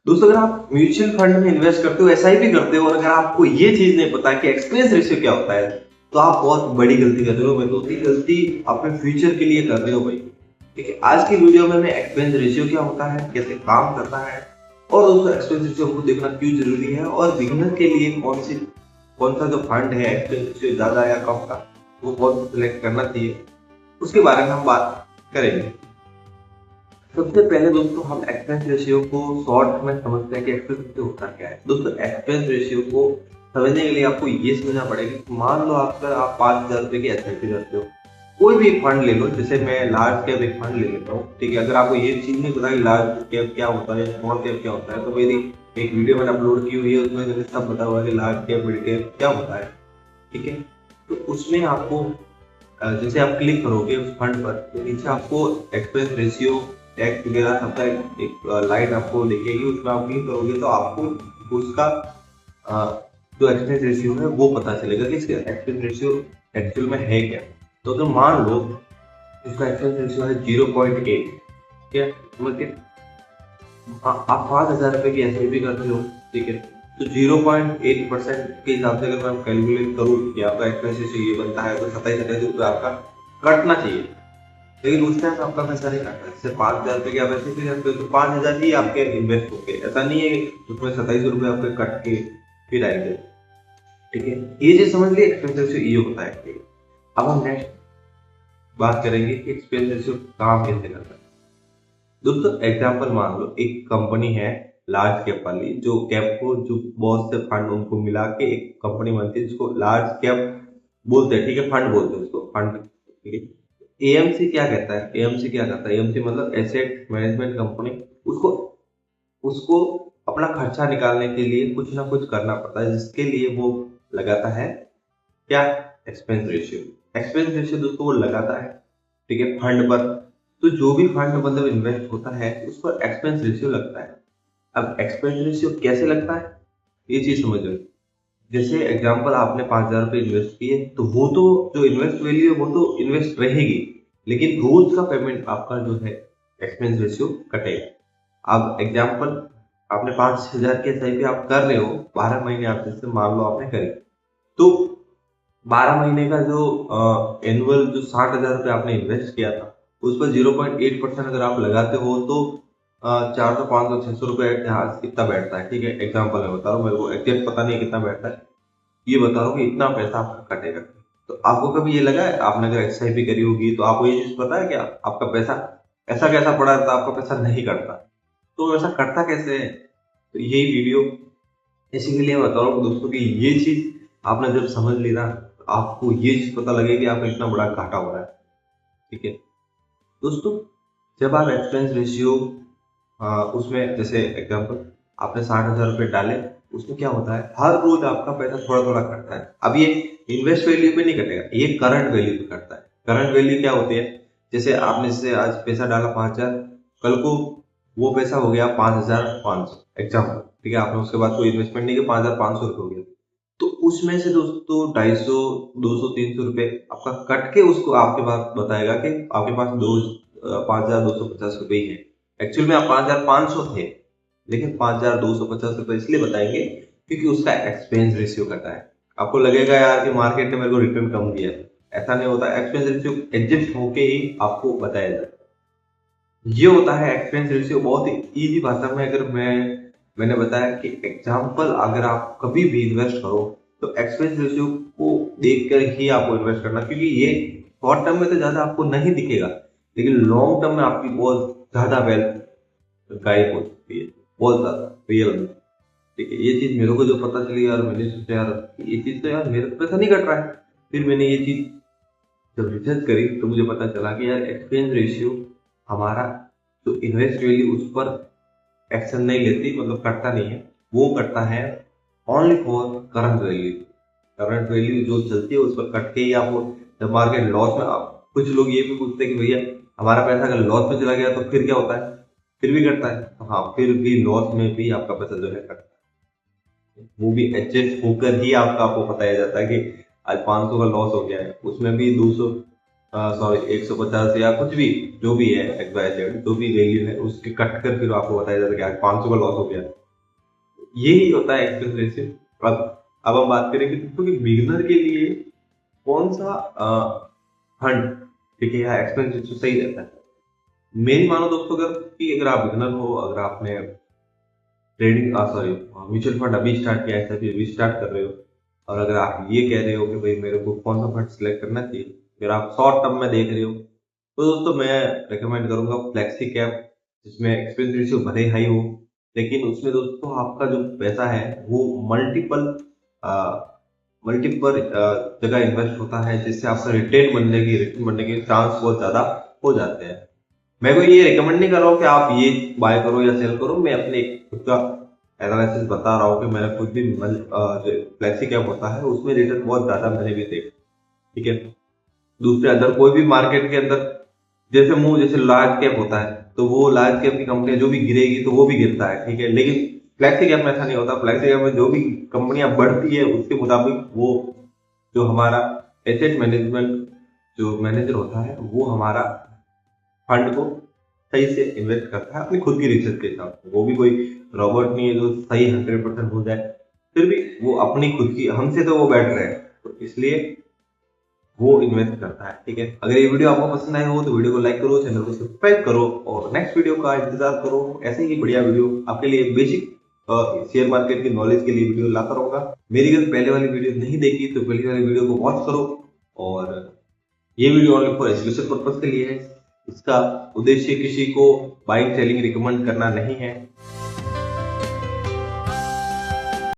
दोस्तों, अगर आप म्यूचुअल फंड में इन्वेस्ट करते हो, एसआईपी करते हो, और अगर आपको ये चीज नहीं पता कि एक्सपेंस रेशियो क्या होता है, तो आप बहुत बड़ी गलती कर रहे हो। मैं तो गलती अपने फ्यूचर के लिए कर रहे हो भाई। ठीक है, आज की वीडियो में मैं एक्सपेंस रेशियो क्या होता है, कैसे काम करता है, और दोस्तों एक्सपेंस रेशियो को देखना क्यों जरूरी है, और बिगिनर के लिए कौन सा जो फंड है एक्सपेंस रेशियो ज्यादा या कम का, वो कौन सिलेक्ट करना चाहिए, उसके बारे में हम बात करेंगे। सबसे पहले दोस्तों हम एक्सपेंस रेशियो को शॉर्ट में समझते हैं कि एक्सपेंस रेशियो होता क्या है। दोस्तों, एक्सपेंस रेशियो को समझने के लिए आपको ये समझना पड़ेगा कि मान लो आप 5,000 रुपए की एसआईपी करते हो, कोई भी फंड ले लो। जैसे मैं लार्ज कैप एक फंड ले लेता हूँ, ठीक है। अगर आपको ये चीज नहीं पता कि लार्ज कैप क्या होता है, स्मॉल कैप क्या होता है, तो मेरी एक वीडियो मैंने अपलोड की हुई है, उसमें मैंने सब बताया हुआ है कि लार्ज कैप मिड कैप क्या होता है। ठीक है, तो उसमें आपको जैसे आप क्लिक करोगे उस फंड पर, तो नीचे आपको एक्सपेंस रेशियो टैक्स वगैरह सबका एक लाइन आपको दिखेगी। उसमें आप क्लिक करोगे तो आपको उसका जो एक्सपेंस रेशियो है वो पता चलेगा कि इसका एक्सपेंस रेशियो एक्चुअल में है क्या। तो अगर मान लो इसका एक्सपेंस रेशियो है 0.8, ठीक है, मतलब आप 5,000 रुपए की एसआईपी करते हो, ठीक है, तो 0.8% के हिसाब से अगर मैं कैलकुलेट करूँ कि आपका एक्सपेंस रेशियो ये बनता है, तो 27,000 आपका कटना चाहिए। लेकिन उस टाइम आपका पैसा नहीं काटा। जैसे 5,000 रुपए की आप ऐसे करते हो तो 5,000 ही आपके इन्वेस्ट होंगे, ऐसा नहीं है कि उसमें 27 रुपए आपके कट के फिर आएंगे। ठीक है, ये चीज समझ लिए एक्सपेंस रेशियो ये होता है। अब हम नेक्स्ट बात करेंगे कि एक्सपेंस रेशियो काम कैसे करता है। दोस्तों, एग्जाम्पल मान लो एक कंपनी है लार्ज कैप वाली, जो कैप को जो बहुत से फंड उनको मिला के एक कंपनी बनती है जिसको लार्ज कैप बोलते हैं। ठीक है, फंड बोलते हैं उसको, फंड। ठीक है, एएमसी क्या कहता है, एएमसी क्या करता है, एएमसी मतलब एसेट मैनेजमेंट कंपनी। उसको उसको अपना खर्चा निकालने के लिए कुछ ना कुछ करना पड़ता है, जिसके लिए वो लगाता है क्या, एक्सपेंस रेशियो। एक्सपेंस रेशियो दोस्तों वो लगाता है, ठीक है, फंड पर। तो जो भी फंड मतलब इन्वेस्ट होता है उस पर एक्सपेंस रेशियो लगता है। अब एक्सपेंस रेशियो कैसे लगता है, ये चीज समझो। जैसे एग्जांपल आपने 5,000 रुपए इन्वेस्ट किए, तो वो तो जो इन्वेस्ट वैल्यू है वो तो इन्वेस्ट रहेगी, लेकिन रोज का पेमेंट आपका जो है एक्सपेंस रेशियो कटेगा। अब एग्जांपल आपने 5,000 की एसआईपी आप कर रहे हो, 12 महीने आप जैसे मान लो आपने करी, तो 12 महीने का जो एनुअल जो 60,000 रुपये आपने इन्वेस्ट किया था, उस पर 0.8% अगर आप लगाते हो, तो 400 500 600 रुपये कितना बैठता है। ठीक है, एग्जाम्पल मैं बता रहा हूँ, मेरे को एग्जैक्ट पता नहीं है कितना बैठता है, ये बता रहा हूँ कि इतना पैसा आपका कटेगा। तो आपको कभी ये लगा है, आपने अगर एसआईपी करी होगी तो आपको ये चीज पता है क्या, आपका पैसा ऐसा कैसा पड़ा रहता, आपका पैसा नहीं कटता। तो ऐसा करता कैसे है, तो यही वीडियो इसी के लिए मैं बता रहा हूँ दोस्तों कि ये चीज आपने जब समझ ली ना, तो आपको ये चीज पता लगे कि आपका इतना बड़ा घाटा हो रहा है। ठीक है दोस्तों, जब आप एक्सपेंस रेशियो उसमें जैसे एग्जांपल आपने 60,000 रुपये डाले, उसमें क्या होता है, हर रोज आपका पैसा थोड़ा थोड़ा कटता है। अब ये इन्वेस्ट वैल्यू पे नहीं कटेगा, ये करंट वैल्यू पे कटता है। करंट वैल्यू क्या होती है, जैसे आपने जैसे आज पैसा डाला 5,000, कल को वो पैसा हो गया 5,500 एग्जाम्पल। ठीक है, आपने उसके बाद कोई इन्वेस्टमेंट नहीं किया, 5,500 रुपये हो गया, तो उसमें से दोस्तों 250 200 300 रुपए आपका कट के उसको आपके पास बताएगा कि आपके पास 5,250 रुपए ही है। एक्चुअल में आप 5,500 थे, लेकिन 5,250 रुपए इसलिए बताएंगे क्योंकि उसका एक्सपेंस रेशियो कटा है। आपको लगेगा यार कि मार्केट ने मेरे को रिटर्न कम दिया है, ऐसा नहीं होता। एक्सपेंस रेशियो एडजस्ट होके ही आपको बताया जाता है। ये होता है एक्सपेंस रेशियो। बहुत ही इजी भाषा में अगर मैंने बताया कि एग्जाम्पल, अगर आप कभी भी इन्वेस्ट करो तो एक्सपेंस रेशियो को देखकर ही आपको इन्वेस्ट करना, क्योंकि ये शॉर्ट टर्म में तो ज्यादा आपको नहीं दिखेगा, लेकिन लॉन्ग टर्म में आपकी बहुत ज्यादा वेल्थ गायब हो सकती है, बहुत ज्यादा रियल में। ठीक है, ये चीज मेरे को जो पता चली यार, मैंने सोचा यार ये चीज तो यार मेरे को पैसा नहीं कट रहा है। फिर मैंने ये चीज जब रिसर्च करी तो मुझे पता चला कि यार एक्सपेंस रेशियो हमारा जो इन्वेस्ट वैल्यू उस पर एक्शन नहीं लेती, मतलब करता नहीं है, वो करता है only for current value. Current value जो चलती है उस पर कट के ही आपको, जब मार्केट लॉस में, आप कुछ लोग ये भी पूछते हैं कि भैया हमारा पैसा अगर लॉस में चला गया तो फिर क्या होता है, फिर भी कटता है। तो हाँ, फिर भी लॉस में भी आपका पैसा जो है कटता है, वो भी एडजस्ट होकर ही आपको बताया जाता है कि आज 500 का लॉस हो गया है, उसमें भी 200 सॉरी 150 या कुछ भी जो भी है XYZ जो भी वैल्यू है उसके कट कर फिर आपको बताया जाता है कि आज 500 का लॉस हो गया। यही होता है एक्सपेंस रेशियो। अब हम बात करें कि दोस्तों कि बिगिनर के लिए कौन सा फंड ठीक है या एक्सपेंस रेशियो सही रहता है। मेरी मानो दोस्तों अगर आप बिगिनर हो, अगर आपने ट्रेडिंग सॉरी म्यूचुअल फंड अभी स्टार्ट किया है, अभी स्टार्ट कर रहे हो, और अगर आप ये कह रहे हो कि भाई मेरे को कौन सा फंड सिलेक्ट करना चाहिए, अगर आप शॉर्ट टर्म में देख रहे हो तो दोस्तों मैं रेकमेंड करूंगा फ्लेक्सी कैप, जिसमें एक्सपेंस रेशियो भले हाई हो लेकिन उसमें दोस्तों आपका जो पैसा है वो मल्टीपल जगह इन्वेस्ट होता है, जिससे आपका रिटर्न बनने के चांस बहुत ज्यादा हो जाते हैं। मैं को ये रिकमेंड नहीं कर रहा हूँ कि आप ये बाय करो या सेल करो, मैं अपने खुद का एनालिसिस बता रहा हूँ कि मैंने खुद भी जो फ्लेक्सी कैप होता है उसमें रिटर्न बहुत ज्यादा मैंने भी देखा। ठीक है, दूसरे अंदर कोई भी मार्केट के अंदर जैसे लार्ज कैप होता है तो वो लार्ज कैप की कंपनी जो भी गिरेगी तो वो भी गिरता है। ठीक है, लेकिन फ्लेक्सी कैप में ऐसा नहीं होता। फ्लेक्सी कैप में जो भी कंपनियां बढ़ती है उसके मुताबिक वो जो हमारा एसेट मैनेजमेंट जो मैनेजर होता है वो हमारा फंड को सही से इन्वेस्ट करता है अपनी खुद की रिसर्च के हिसाब से। वो भी कोई रॉबोट नहीं है जो सही 100% हो जाए, फिर भी वो अपनी खुद की, हमसे तो वो बेटर है, तो इसलिए वो इन्वेस्ट करता है। ठीक है, अगर ये वीडियो आपको पसंद आया हो तो वीडियो को लाइक करो, चैनल को सब्सक्राइब करो और नेक्स्ट वीडियो का इंतजार करो। ऐसे ही बढ़िया वीडियो आपके लिए बेसिक शेयर मार्केट की नॉलेज के लिए वीडियो लाता रहूंगा। मेरी अगर पहले वाली वीडियो नहीं देखी तो पहले वाली वीडियो को वॉच करो, और ये video only for education purpose के लिए है। इसका उद्देश्य किसी को बाइंग सेलिंग रिकमेंड करना नहीं है।